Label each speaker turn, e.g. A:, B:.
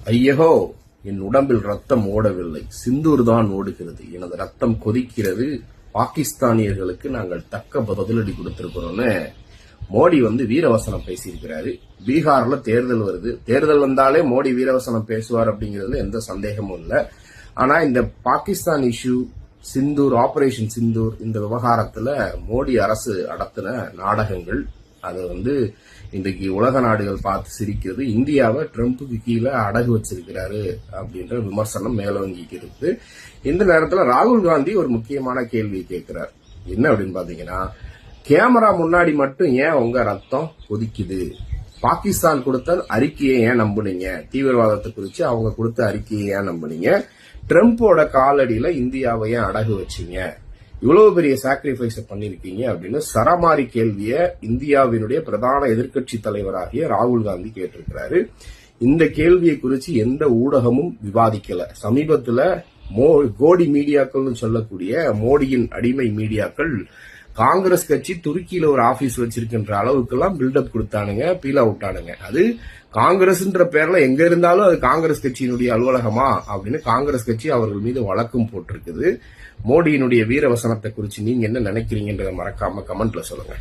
A: ஐயகோ, என் உடம்பில் ரத்தம் ஓடவில்லை, சிந்தூர் தான் ஓடுகிறது. எனது ரத்தம் கொதிக்கிறது. பாகிஸ்தானியர்களுக்கு நாங்கள் தக்க பதிலடி கொடுத்திருக்கிறோம்னு மோடி வீரவசனம் பேசியிருக்கிறாரு. பீகார்ல தேர்தல் வருது. தேர்தல் வந்தாலே மோடி வீரவசனம் பேசுவார் அப்படிங்கிறதுல எந்த சந்தேகமும் இல்லை. ஆனா இந்த பாகிஸ்தான் இஷ்யூ, சிந்தூர், ஆபரேஷன் சிந்தூர், இந்த விவகாரத்துல மோடி அரசு நடத்தின நாடகங்கள், அது இன்றைக்கு உலக நாடுகள் பார்த்து சிரிக்கிறது. இந்தியாவை ட்ரம்புக்கு கீழே அடகு வச்சிருக்கிறாரு அப்படின்ற விமர்சனம் மேலோங்கிக்கு இருக்கு. இந்த நேரத்தில் ராகுல் காந்தி ஒரு முக்கியமான கேள்வியை கேட்கிறார். என்ன அப்படின்னு பாத்தீங்கன்னா, கேமரா முன்னாடி மட்டும் ஏன் உங்க ரத்தம் கொதிக்குது? பாகிஸ்தான் கொடுத்த அறிக்கையை ஏன் நம்புனீங்க? தீவிரவாதத்தை குறித்து அவங்க கொடுத்த அறிக்கையை ஏன் நம்புனீங்க? ட்ரம்போட காலடியில இந்தியாவை ஏன் அடகு வச்சீங்க? இவ்வளவு பெரிய சாக்ரிஃபைஸ் பண்ணிருக்கீங்க அப்படின்னு சரமாரி கேள்விய இந்தியாவினுடைய பிரதான எதிர்க்கட்சி தலைவராகிய ராகுல் காந்தி கேட்டிருக்கிறாரு. இந்த கேள்வியை குறித்து எந்த ஊடகமும் விவாதிக்கல. சமீபத்துல கோடி மீடியாக்கள் சொல்லக்கூடிய மோடியின் அடிமை மீடியாக்கள் காங்கிரஸ் கட்சி துருக்கியில ஒரு ஆபீஸ் வச்சிருக்கின்ற அளவுக்கு எல்லாம் பில்டப் கொடுத்தானுங்க, பீல் அவுட் ஆனுங்க. அது காங்கிரஸ்ன்ற பேர்ல எங்க இருந்தாலும் அது காங்கிரஸ் கட்சியினுடைய அலுவலகமா அப்படின்னு காங்கிரஸ் கட்சி அவர்கள் மீது வழக்கும் போட்டிருக்குது. மோடியினுடைய வீரவசனத்தை குறித்து நீங்க என்ன நினைக்கிறீங்கன்றத மறக்காம கமெண்ட்ல சொல்லுங்க.